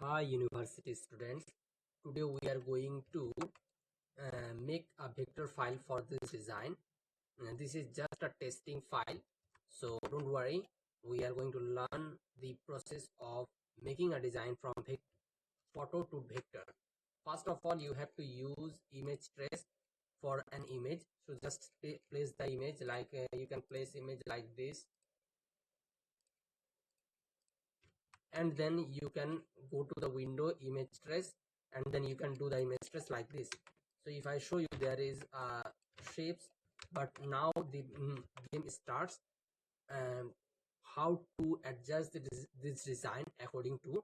Hi university students, today we are going to make a vector file for this design. This is just a testing file, so don't worry, we are going to learn the process of making a design from photo to vector. First of all, you have to use image trace for an image. So just place the image like you can place image like this, and then you can go to the window image trace, and then you can do the image trace like this. So if I show you, there is shapes, but now the game starts. How to adjust this design according to,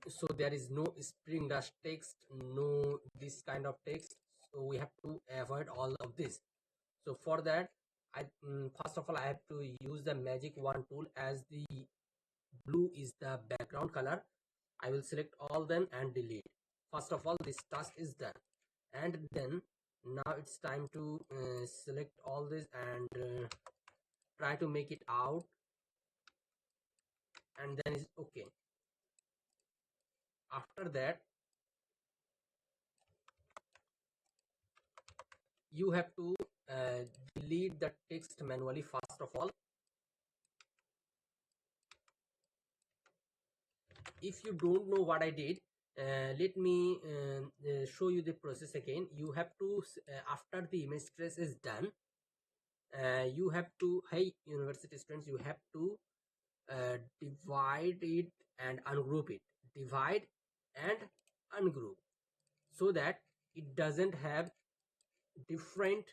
so there is no spring dust text, no this kind of text, so we have to avoid all of this. So for that, first of all I have to use the magic wand tool. As the blue is the background color, I will select all them and delete. First of all, this task is done, and then now it's time to select all this and try to make it out, and then is okay. After that, you have to delete the text manually. First of all, if you don't know what I did, let me show you the process again. You have to after the image trace is done, you have to, hey university students, you have to divide it and ungroup it, divide and ungroup, so that it doesn't have different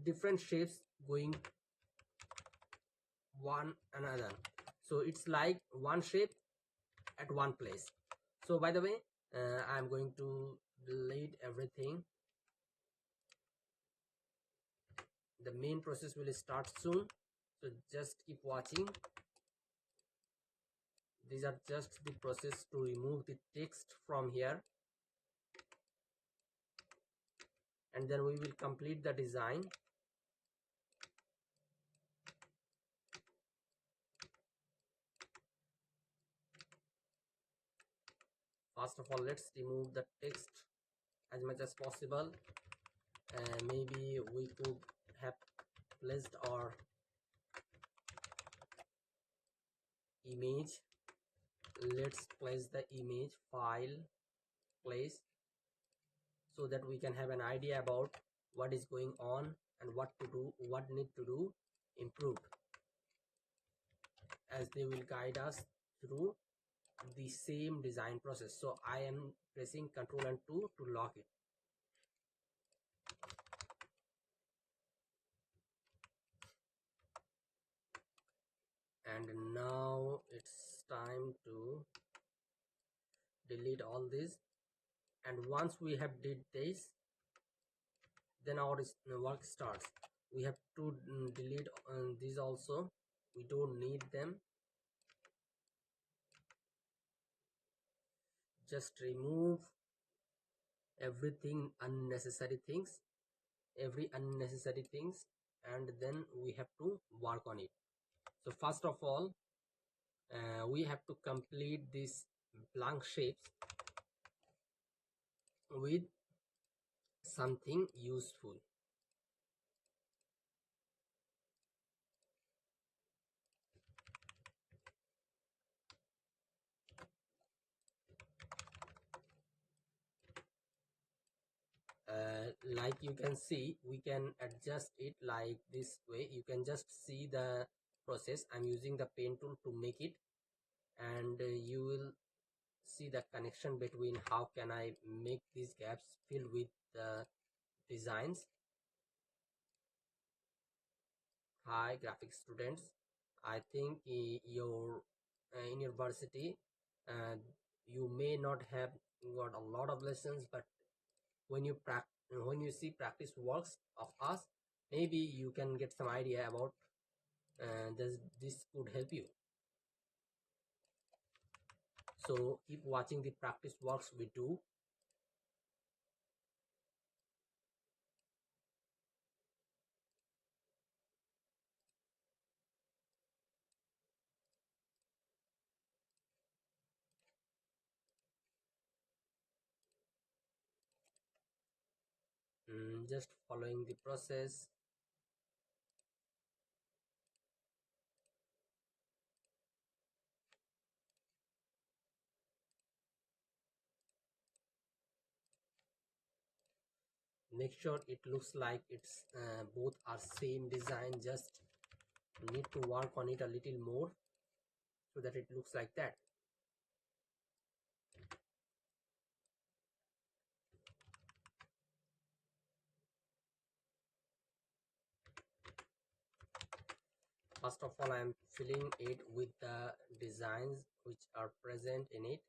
different shapes going one another. So it's like one shape at one place. So by the way, I'm going to delete everything. The main process will start soon, so just keep watching. These are just the process to remove the text from here, and then we will complete the design. First of all, let's remove the text as much as possible. Maybe we could have placed our image. Let's place the image file place, so that we can have an idea about what is going on and what to do, what need to do improve, as they will guide us through the same design process. So I am pressing Ctrl and 2 to lock it. And now it's time to delete all this. And once we have did this, then our work starts. We have to delete these also, we don't need them. Just remove everything unnecessary things, every unnecessary things, and then we have to work on it. So first of all, we have to complete these blank shapes with something useful. Like you can see, we can adjust it like this way. You can just see the process. I'm using the pen tool to make it, and you will see the connection between how can I make these gaps filled with the designs. Hi graphics students, I think your in university uh, you may not have got a lot of lessons, but when you see practice works of us, maybe you can get some idea about this could help you. So keep watching the practice works we do. Just following the process. Make sure it looks like it's both are same design. Just need to work on it a little more so that it looks like that. First of all, I am filling it with the designs which are present in it.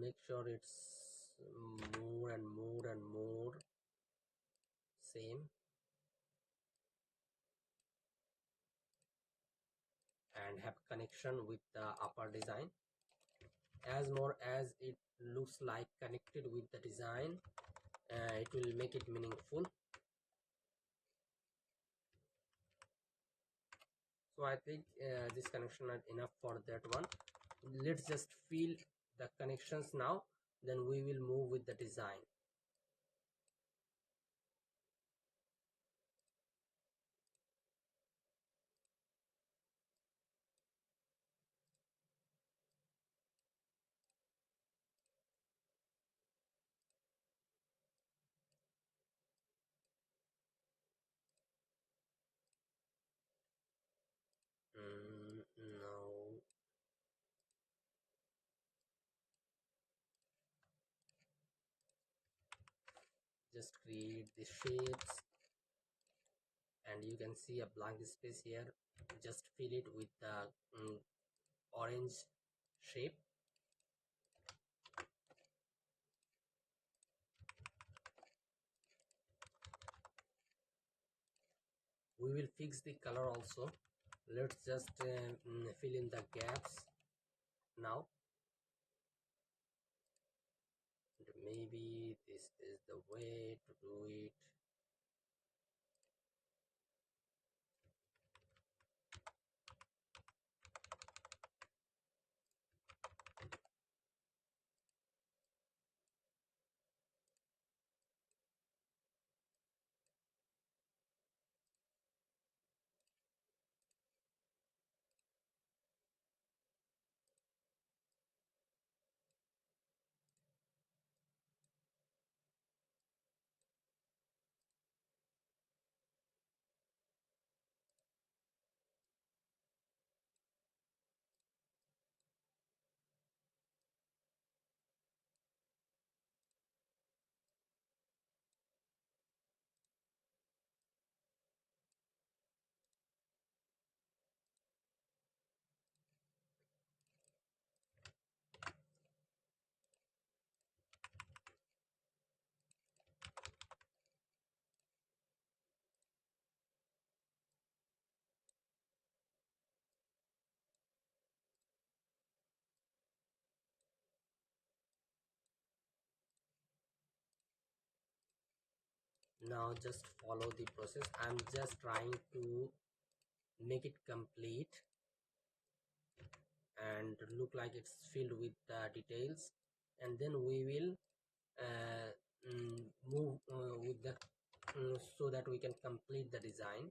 Make sure it's more and more and more same, and have connection with the upper design. As more as it looks like connected with the design, it will make it meaningful. So I think this connection are enough for that one. Let's just fill the connections now, then we will move with the design. No, just create the shapes, and you can see a blank space here. Just fill it with the orange shape. We will fix the color also. Let's just fill in the gaps now. And maybe this is the way to do it. Now just follow the process. I'm just trying to make it complete and look like it's filled with details, and then we will uh, move with the so that we can complete the design.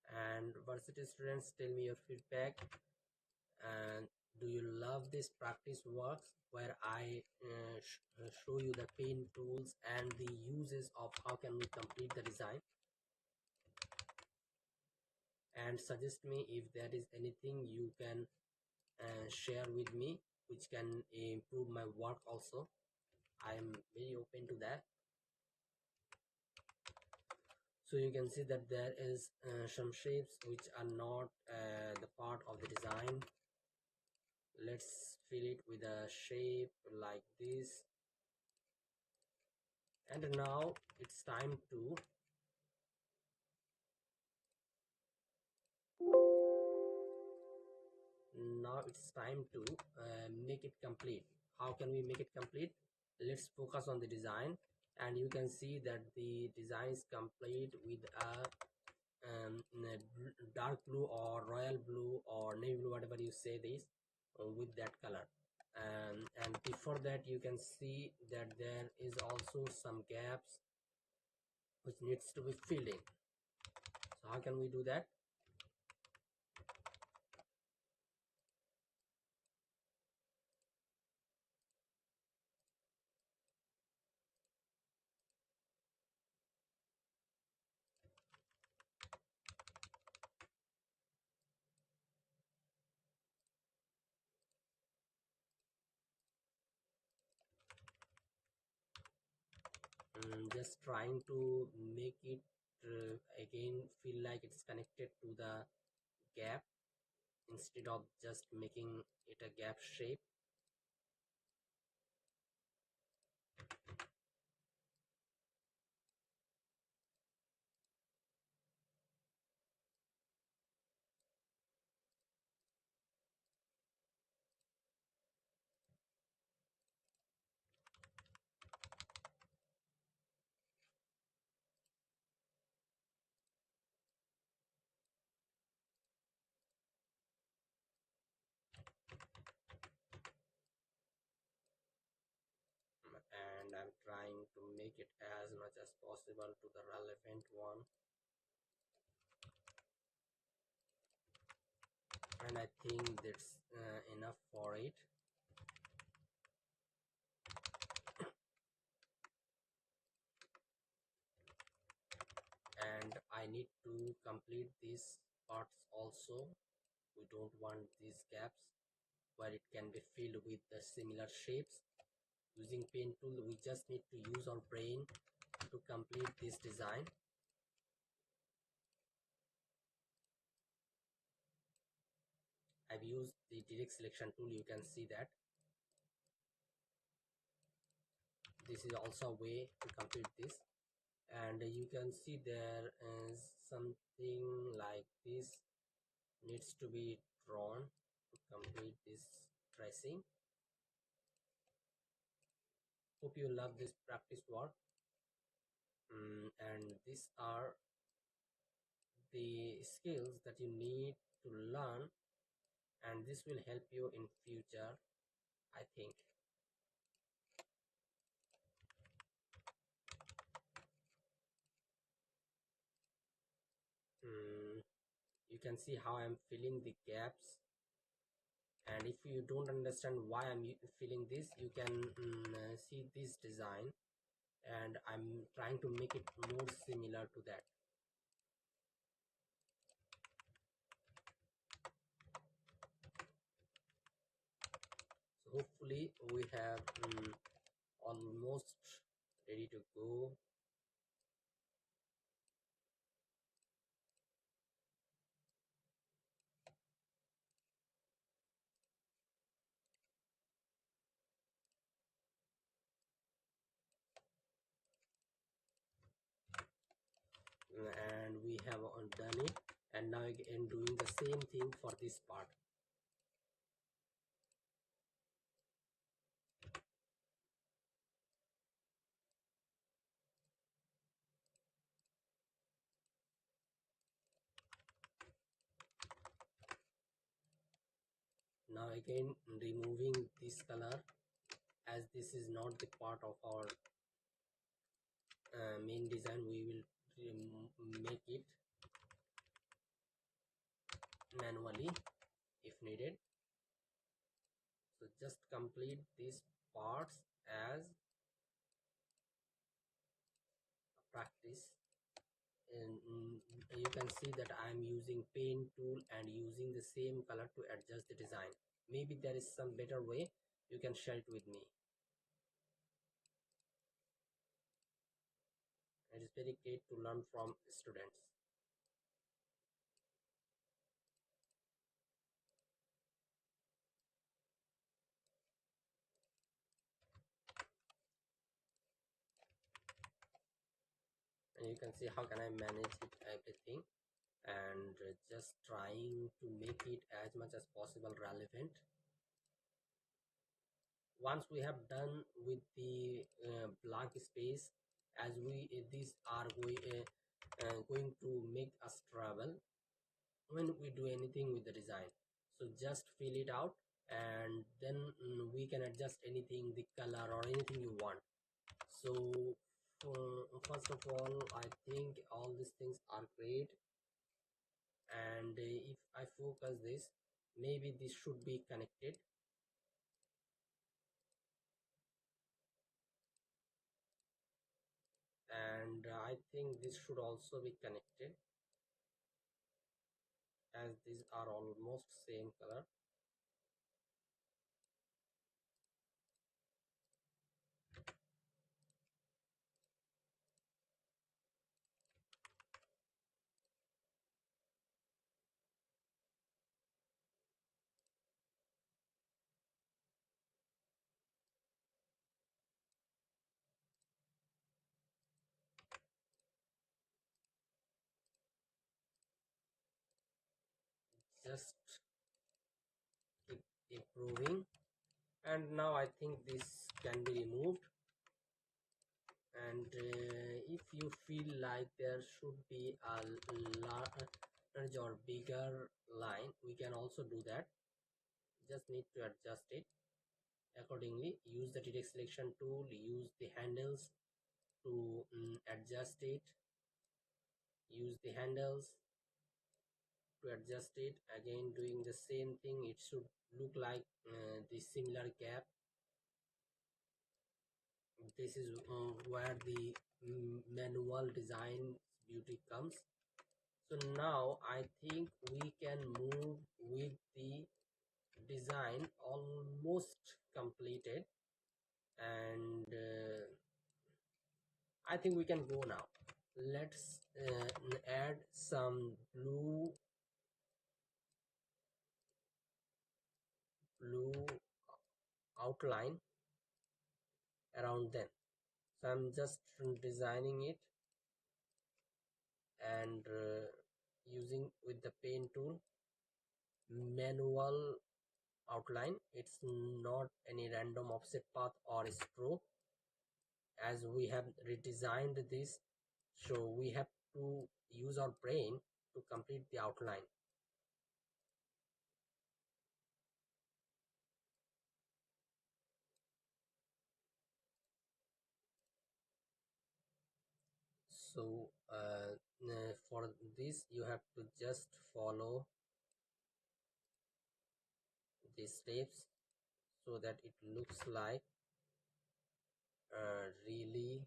And varsity students, tell me your feedback. And do you love this practice works where I show you the paint tools and the uses of how can we complete the design? And suggest me if there is anything you can share with me which can improve my work also. I am very open to that. So you can see that there is some shapes which are not the part of the design. Let's fill it with a shape like this. And now it's time to now it's time to make it complete. How can we make it complete? Let's focus on the design, and you can see that the design is complete with a dark blue or royal blue or navy blue, whatever you say this, with that color. And before that, you can see that there is also some gaps which needs to be filled in. So how can we do that? Just trying to make it again feel like it's connected to the gap instead of just making it a gap shape. And I'm trying to make it as much as possible to the relevant one, and I think that's enough for it. And I need to complete these parts also. We don't want these gaps where it can be filled with the similar shapes. Using pen tool, we just need to use our brain to complete this design. I've used the direct selection tool. You can see that this is also a way to complete this, and you can see there is something like this needs to be drawn to complete this tracing. Hope you love this practice work. And these are the skills that you need to learn, and this will help you in future, I think. You can see how I'm filling the gaps, and if you don't understand why I'm filling this, you can see this design, and I'm trying to make it more similar to that. So hopefully we have almost ready to go. And we have done it, and now again doing the same thing for this part. Now again removing this color, as this is not the part of our main design. We will make it manually if needed. So just complete these parts as a practice. And you can see that I am using pen tool and using the same color to adjust the design. Maybe there is some better way. You can share it with me. It is very great to learn from students. And you can see how can I manage it everything. and just trying to make it as much as possible relevant. Once we have done with the blank space, as these are going to make us travel when we do anything with the design. So just fill it out, and then we can adjust anything, the color or anything you want. So first of all, I think all these things are great. And if I focus this, maybe this should be connected, and I think this should also be connected, as these are almost same color. Just keep improving, and now I think this can be removed. And if you feel like there should be a large or bigger line, we can also do that. Just need to adjust it accordingly. Use the direct selection tool, use the handles to adjust it, use the handles to adjust it. Again, doing the same thing, it should look like the similar gap. This is where the manual design beauty comes. So now I think we can move with the design almost completed, and I think we can go now. Let's add some blue outline around them. So I'm just designing it, and using with the pen tool, manual outline. It's not any random offset path or stroke, as we have redesigned this, so we have to use our brain to complete the outline. So for this you have to just follow these steps so that it looks like really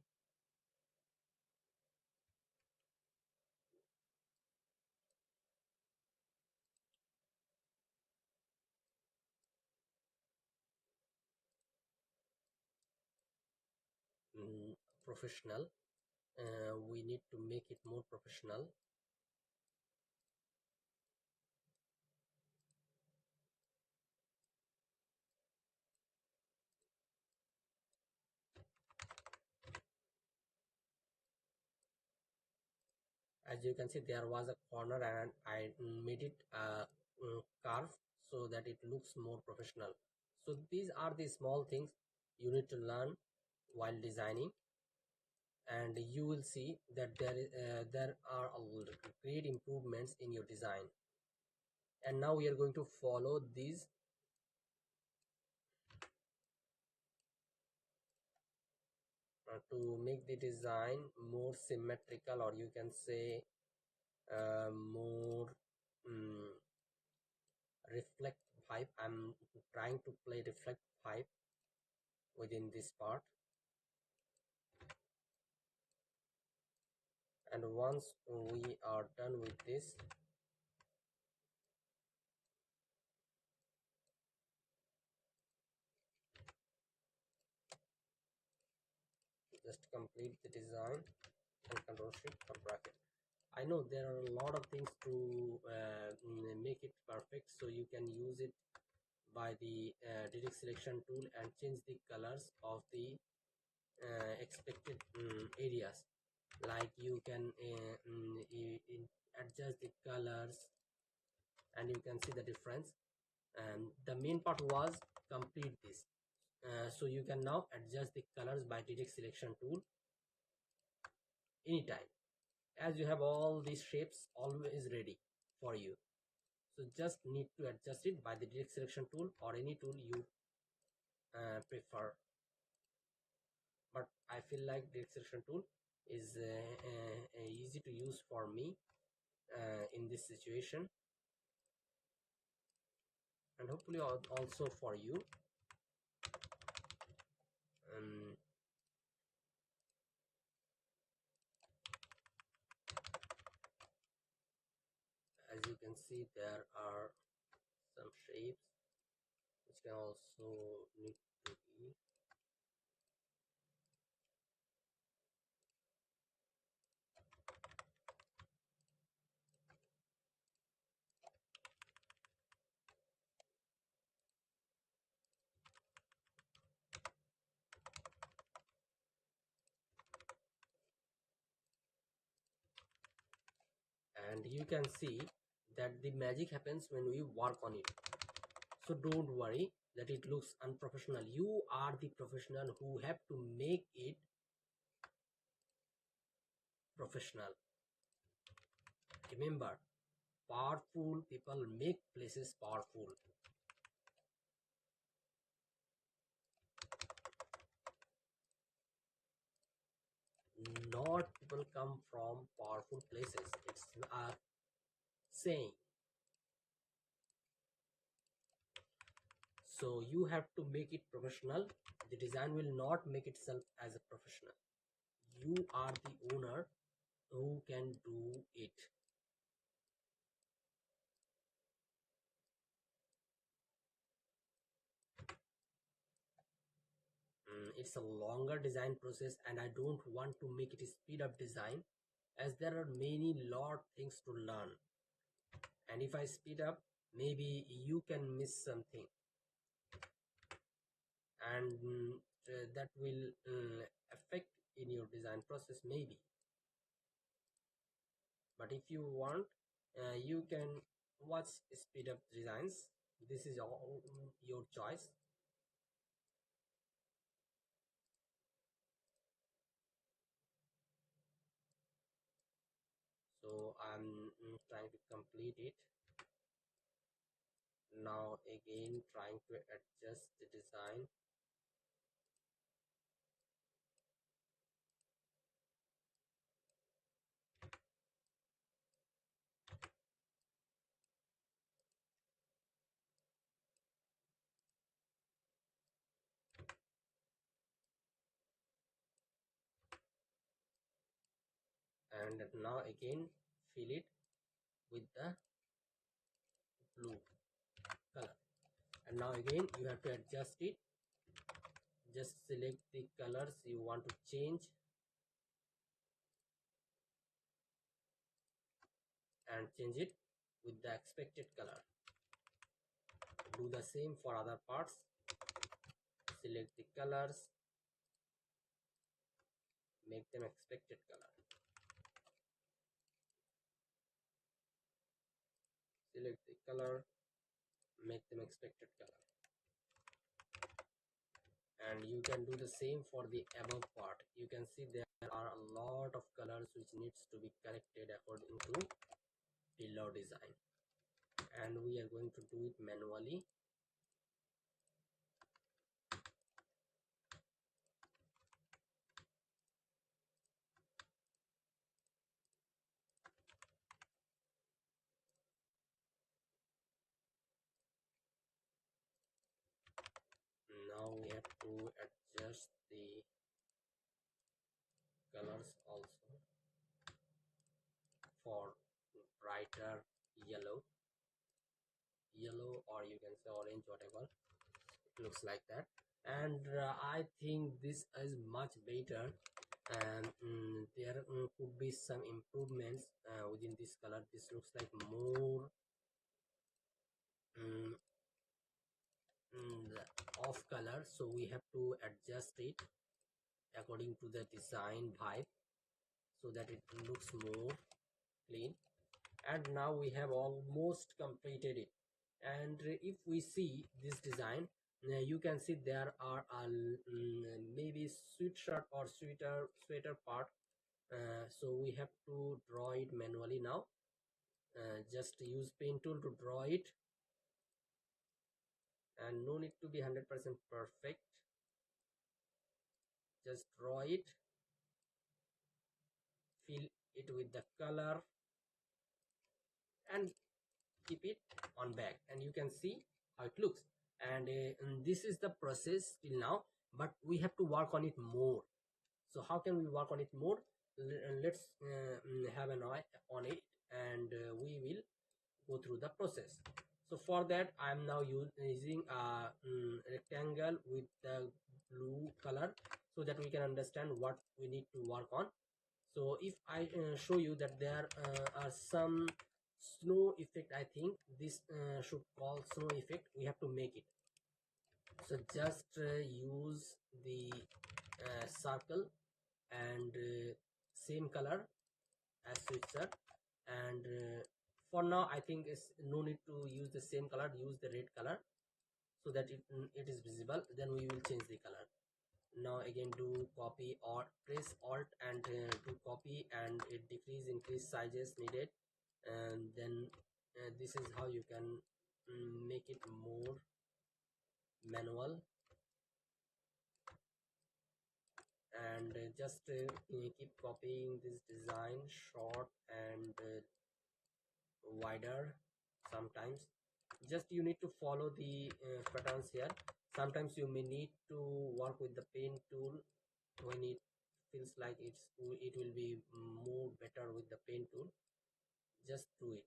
professional. We need to make it more professional. As you can see, there was a corner and I made it curve so that it looks more professional. So these are the small things you need to learn while designing, and you will see that there are great improvements in your design. And now we are going to follow these to make the design more symmetrical, or you can say more reflect vibe. I'm trying to play reflect vibe within this part. And once we are done with this, just complete the design and control shift for bracket. I know there are a lot of things to make it perfect, so you can use it by the direct selection tool and change the colors of the expected areas. like you can adjust the colors and you can see the difference. And the main part was complete this. So you can now adjust the colors by direct selection tool anytime, as you have all these shapes always ready for you. So just need to adjust it by the direct selection tool or any tool you prefer, but I feel like direct selection tool is easy to use for me in this situation, and hopefully also for you. um, as you can see, there are some shapes which can also need to be. And you can see that the magic happens when we work on it. So don't worry that it looks unprofessional. You are the professional who have to make it professional. Remember, powerful people make places powerful. Not people come from powerful places. It's a saying. So you have to make it professional. The design will not make itself as a professional. You are the owner who can do it. It's a longer design process, and I don't want to make it a speed up design, as there are many lot things to learn. And if I speed up, maybe you can miss something, and that will affect in your design process maybe. But if you want, you can watch speed up designs. This is all your choice. So I'm trying to complete it now, again trying to adjust the design. And now again fill it with the blue color, and now again you have to adjust it. Just select the colors you want to change and change it with the expected color. Do the same for other parts. Select the colors, make them expected color. Select the color, make them expected color. And you can do the same for the above part. You can see there are a lot of colors which needs to be corrected according to below design, and we are going to do it manually. Now we have to adjust the colors also for brighter yellow, or you can say orange, whatever it looks like that. And I think this is much better, and there could be some improvements within this color. This looks like more um, off color, so we have to adjust it according to the design vibe. so that it looks more clean. And now we have almost completed it. And if we see this design, you can see there are maybe sweatshirt or sweater part. So we have to draw it manually now. Just use pen tool to draw it, and no need to be 100% perfect. Just draw it, fill it with the color, and keep it on back, and you can see how it looks. And this is the process till now, but we have to work on it more. So how can we work on it more? Let's have an eye on it, and we will go through the process. So for that, I am now using a rectangle with the blue color, so that we can understand what we need to work on. So if I show you that there are some snow effect, I think this should call snow effect. We have to make it. So just use the circle and same color as switcher. And for now I think it's no need to use the same color. Use the red color so that it is visible. Then we will change the color. Now again do copy or press alt and do copy, and it decrease increase sizes needed. And then this is how you can make it more manual. And just keep copying this design short and wider. Sometimes just you need to follow the patterns here. Sometimes you may need to work with the pen tool when it feels like it will be more better with the pen tool. Just do it.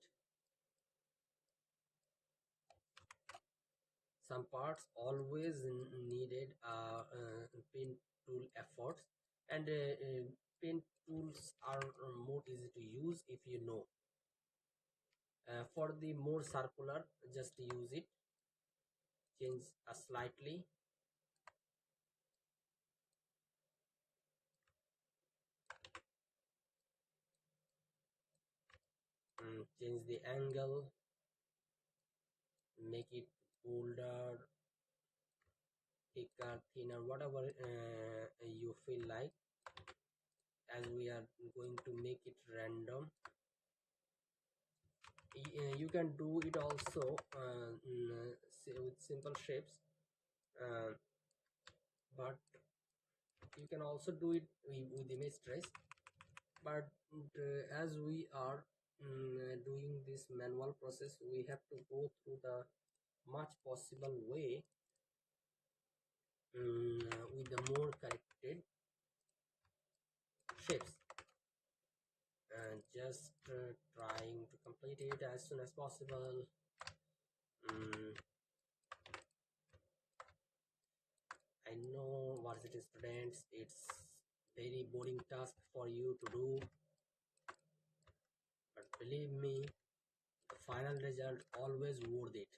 Some parts always needed pen tool efforts, and pen tools are more easy to use if you know. For the more circular, just use it, change slightly. Change the angle, make it bolder, thicker, thinner, whatever you feel like, as we are going to make it random. You can do it also with simple shapes, uh, but you can also do it with image trace. But as we are doing this manual process, we have to go through the much possible way with the more corrected shapes, and just trying to complete it as soon as possible. um, I know varsity students, it's very boring task for you to do, but believe me, the final result always worth it.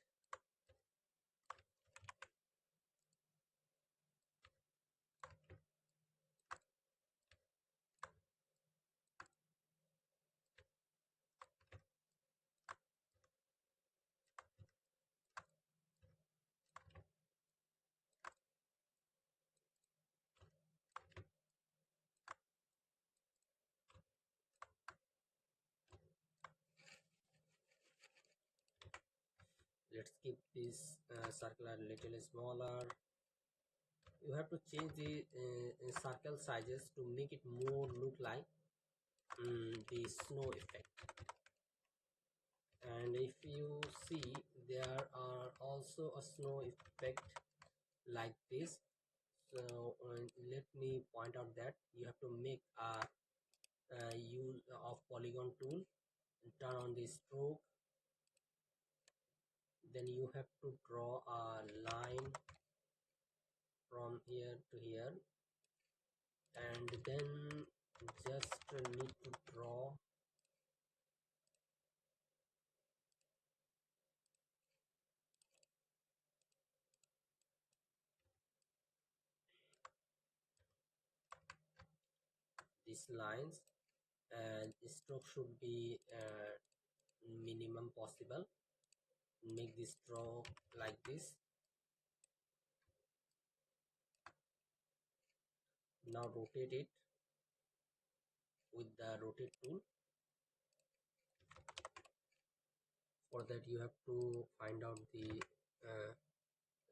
Let's keep this circle a little smaller. You have to change the circle sizes to make it more look like the snow effect. And if you see, there are also a snow effect like this. So let me point out that you have to make a use of polygon tool and turn on the stroke. Then you have to draw a line from here to here, and then just need to draw these lines. and stroke should be minimum possible. Make the stroke like this. Now rotate it with the rotate tool. For that you have to find out uh,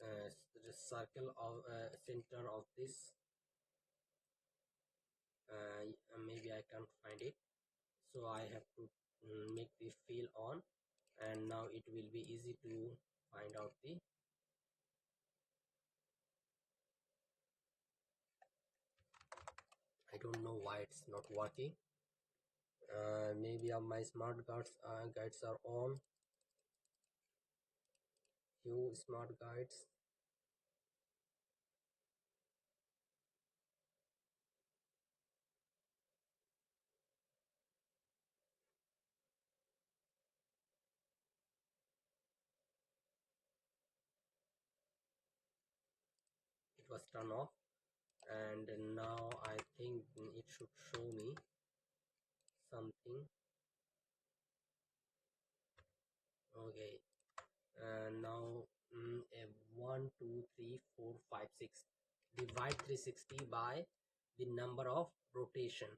the circle of center of this. Maybe I can't find it, so I have to make the fill on, and now it will be easy to find out the. I don't know why it's not working. Maybe my smart guides are on. Few smart guides. It was turned off, and now I think it should show me something. Okay, and now 1 2 3 4 5 6, divide 360 by the number of rotation,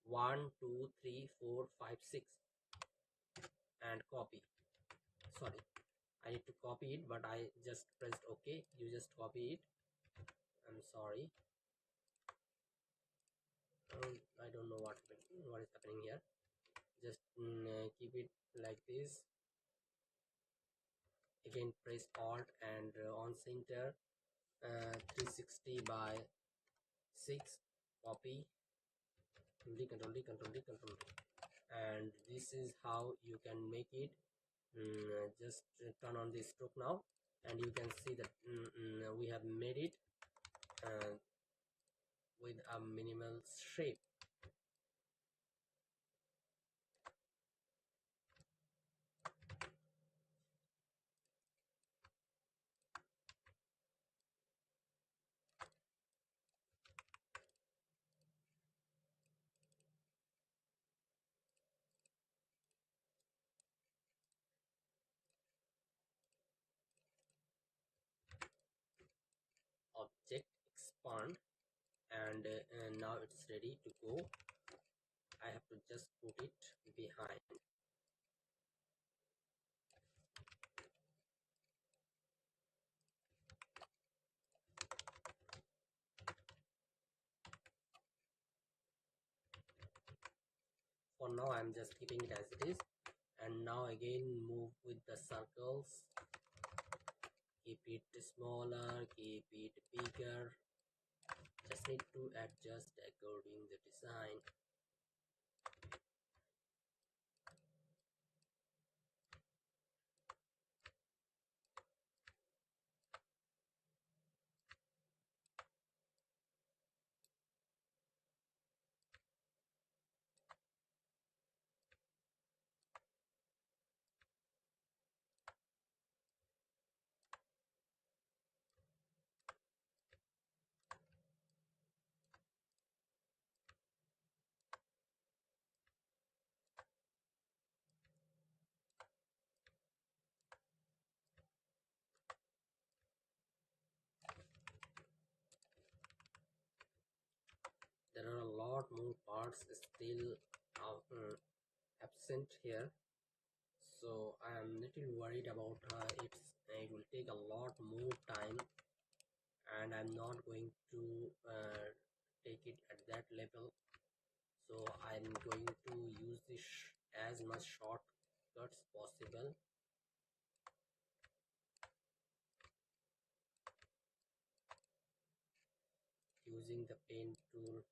1 2 3 4 5 6, and copy. Sorry, I need to copy it, but I just pressed OK. You just copy it. I'm sorry. I don't know what is happening here. Just keep it like this. Again press Alt and on center, 360 by 6, copy, control, and this is how you can make it. Just turn on the stroke now, and you can see that we have made it with a minimal shape. Object expand, and now it's ready to go. I have to just put it behind. For now I'm just keeping it as it is, and now again move with the circles. Keep it smaller, keep it bigger, just need to adjust according the design. There are a lot more parts still absent here, so I am little worried about it will take a lot more time, and I'm not going to take it at that level. So I'm going to use this as much shortcuts possible, using the pen tool.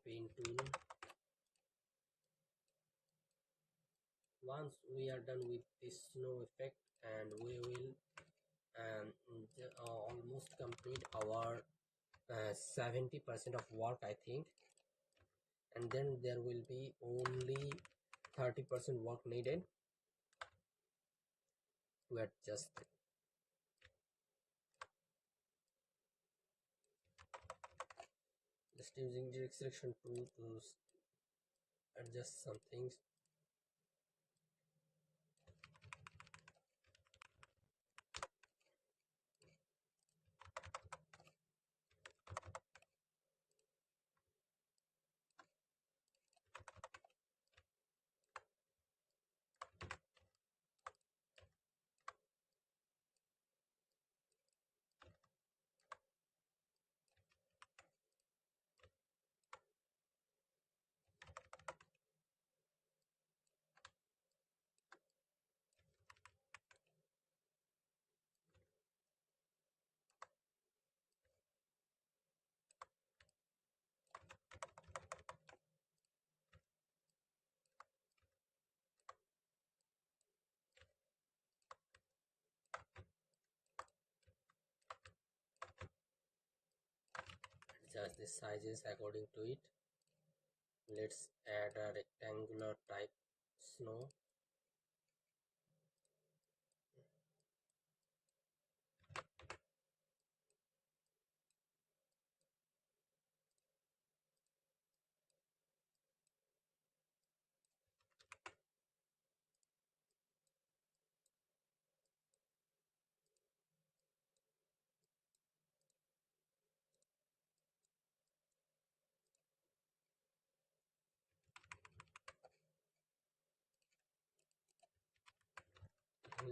pen tool. Once we are done with this snow effect, and we will almost complete our 70% of work, I think, and then there will be only 30% work needed to adjust. Just using direct selection tool to adjust some things. Adjust the sizes according to it. Let's add a rectangular type snow.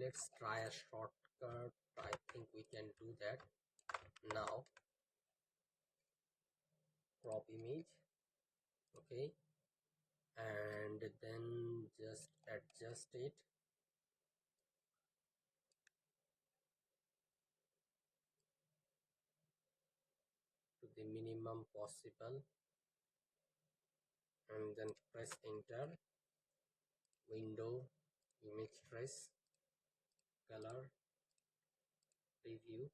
Let's try a shortcut. I think we can do that now. Crop image, okay, and then just adjust it to the minimum possible, and then press enter. Window, image trace, color, preview,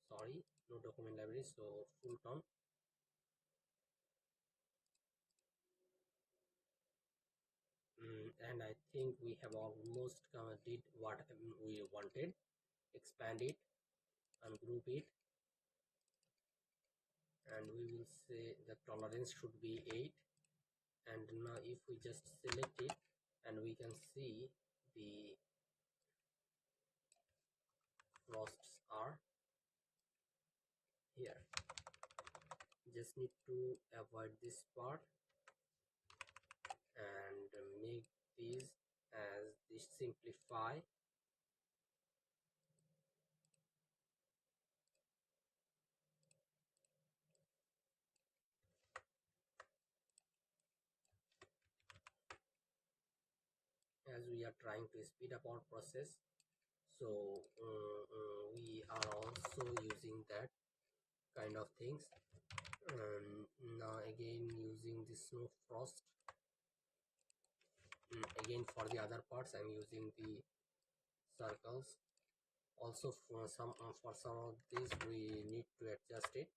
sorry, no document library, so full tone. And I think we have almost did what we wanted. Expand it, ungroup it, and we will say the tolerance should be 8. And now if we just select it, and we can see the frosts are here. Just need to avoid this part and make these as this simplify. As we are trying to speed up our process, so we are also using that kind of things. Now again using the snow frost. Again for the other parts I'm using the circles. Also for some of these we need to adjust it.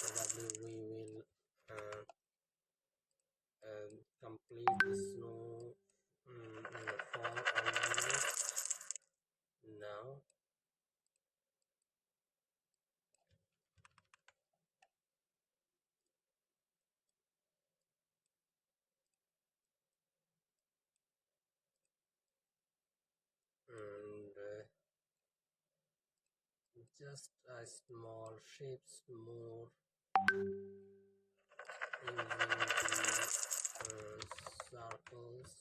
Probably we will complete the snow fall almost now. just small shapes, more using the circles.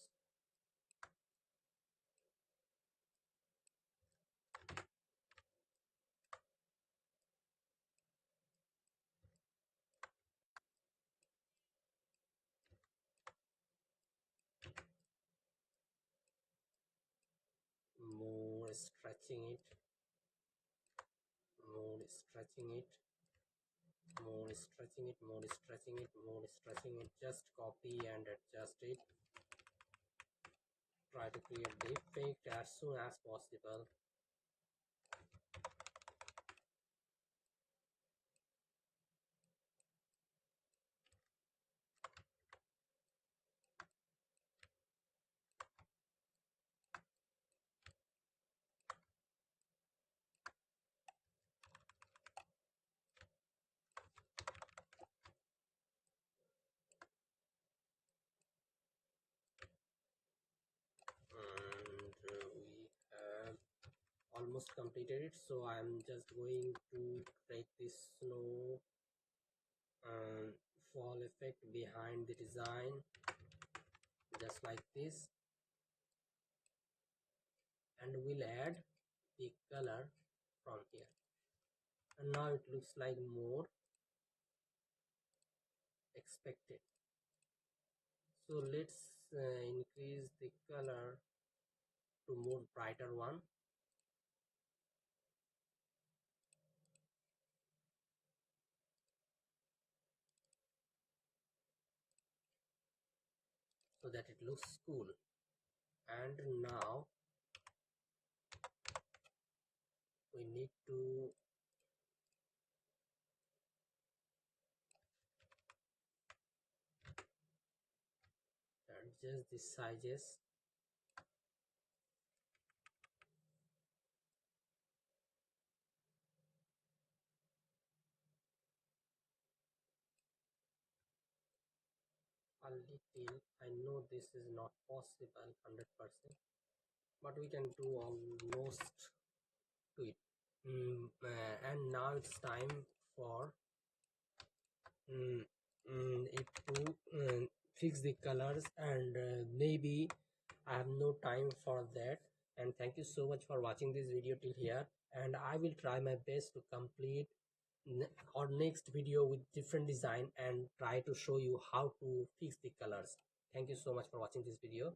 More stretching it, more stretching it, more stretching it, more stretching it, more stretching it. Just copy and adjust it. Try to create the effect as soon as possible. And we have almost completed it, so I'm just going to take this snow fall effect behind the design, just like this, and we'll add the color from here, and now it looks like more expected. So let's increase the color to more brighter one, so that it looks cool. And now we need to adjust the sizes. A little. I know this is not possible 100%, but we can do almost to it. And now it's time for it to fix the colors, and maybe I have no time for that. And thank you so much for watching this video till here, and I will try my best to complete our next video with different design and try to show you how to fix the colors. Thank you so much for watching this video.